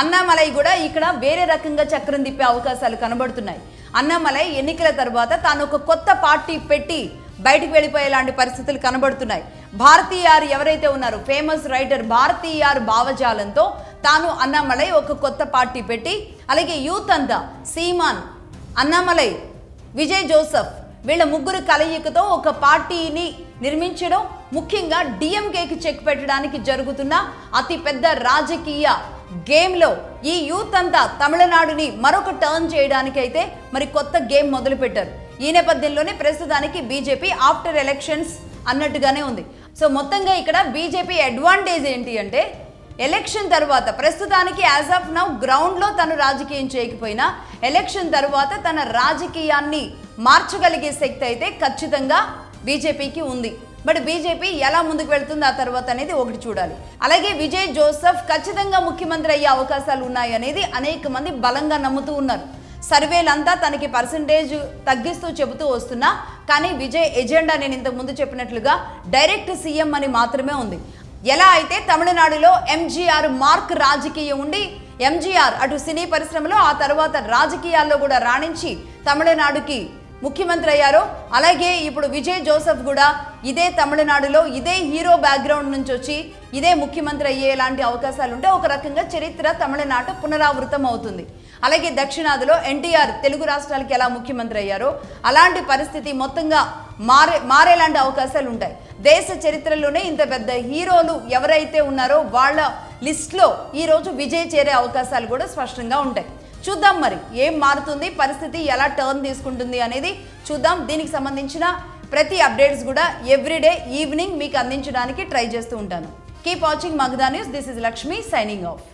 అన్నామలై కూడా ఇక్కడ వేరే రకంగా చక్రం తిప్పే అవకాశాలు కనబడుతున్నాయి. అన్నామలై ఎన్నికల తర్వాత తాను ఒక కొత్త పార్టీ పెట్టి బయటికి వెళ్ళిపోయేలాంటి పరిస్థితులు కనబడుతున్నాయి. భారతీయార్ ఎవరైతే ఉన్నారో ఫేమస్ రైటర్ భారతీయార్ భావజాలంతో తాను అన్నామలై ఒక కొత్త పార్టీ పెట్టి, అలాగే యూత్ అంతా సీమాన్, అన్నామలై, విజయ్ జోసెఫ్ వీళ్ళ ముగ్గురు కలయికతో ఒక పార్టీని నిర్మించడం, ముఖ్యంగా డిఎంకేకి చెక్ పెట్టడానికి జరుగుతున్న అతిపెద్ద రాజకీయ గేమ్లో ఈ యూత్ అంతా తమిళనాడుని మరొక టర్న్ చేయడానికైతే మరి కొత్త గేమ్ మొదలుపెట్టారు. ఈ నేపథ్యంలోనే ప్రస్తుతానికి బీజేపీ ఆఫ్టర్ ఎలక్షన్స్ అన్నట్టుగానే ఉంది. సో మొత్తంగా ఇక్కడ బీజేపీ అడ్వాంటేజ్ ఏంటి అంటే, ఎలక్షన్ తర్వాత ప్రస్తుతానికి యాజ్ ఆఫ్ నౌ గ్రౌండ్లో తను రాజకీయం చేయకపోయినా ఎలక్షన్ తర్వాత తన రాజకీయాన్ని మార్చగలిగే శక్తి అయితే ఖచ్చితంగా బీజేపీకి ఉంది. బట్ బీజేపీ ఎలా ముందుకు వెళ్తుంది ఆ తర్వాత అనేది ఒకటి చూడాలి. అలాగే విజయ్ జోసెఫ్ ఖచ్చితంగా ముఖ్యమంత్రి అయ్యే అవకాశాలు ఉన్నాయి అనేది అనేక మంది బలంగా నమ్ముతూ ఉన్నారు. సర్వేలంతా తనకి పర్సంటేజ్ తగ్గిస్తూ చెబుతూ వస్తున్నా కానీ విజయ్ ఎజెండా నేను ఇంతకు ముందు చెప్పినట్లుగా డైరెక్ట్ సీఎం అని మాత్రమే ఉంది. ఎలా అయితే తమిళనాడులో ఎంజీఆర్ మార్క్ రాజకీయం ఉండి ఎంజీఆర్ అటు సినీ పరిశ్రమలో ఆ తర్వాత రాజకీయాల్లో కూడా రాణించి తమిళనాడుకి ముఖ్యమంత్రి అయ్యారో, అలాగే ఇప్పుడు విజయ్ జోసెఫ్ కూడా ఇదే తమిళనాడులో ఇదే హీరో బ్యాక్గ్రౌండ్ నుంచి వచ్చి ఇదే ముఖ్యమంత్రి అయ్యేలాంటి అవకాశాలు ఉంటే ఒక రకంగా చరిత్ర తమిళనాడు పునరావృతం అవుతుంది. అలాగే దక్షిణాదిలో ఎన్టీఆర్ తెలుగు రాష్ట్రాలకి ఎలా ముఖ్యమంత్రి అయ్యారో అలాంటి పరిస్థితి మొత్తంగా మారేలాంటి అవకాశాలు ఉంటాయి. దేశ చరిత్రలోనే ఇంత పెద్ద హీరోలు ఎవరైతే ఉన్నారో వాళ్ళ లిస్ట్లో ఈరోజు విజయ్ చేరే అవకాశాలు కూడా స్పష్టంగా ఉంటాయి. చూద్దాం మరి ఏం మారుతుంది, పరిస్థితి ఎలా టర్న్ తీసుకుంటుంది అనేది చూద్దాం. దీనికి సంబంధించిన ప్రతి అప్డేట్స్ కూడా ఎవ్రీడే ఈవినింగ్ మీకు అందించడానికి ట్రై చేస్తూ ఉంటాను. Keep watching Magadha news. This is Lakshmi signing off.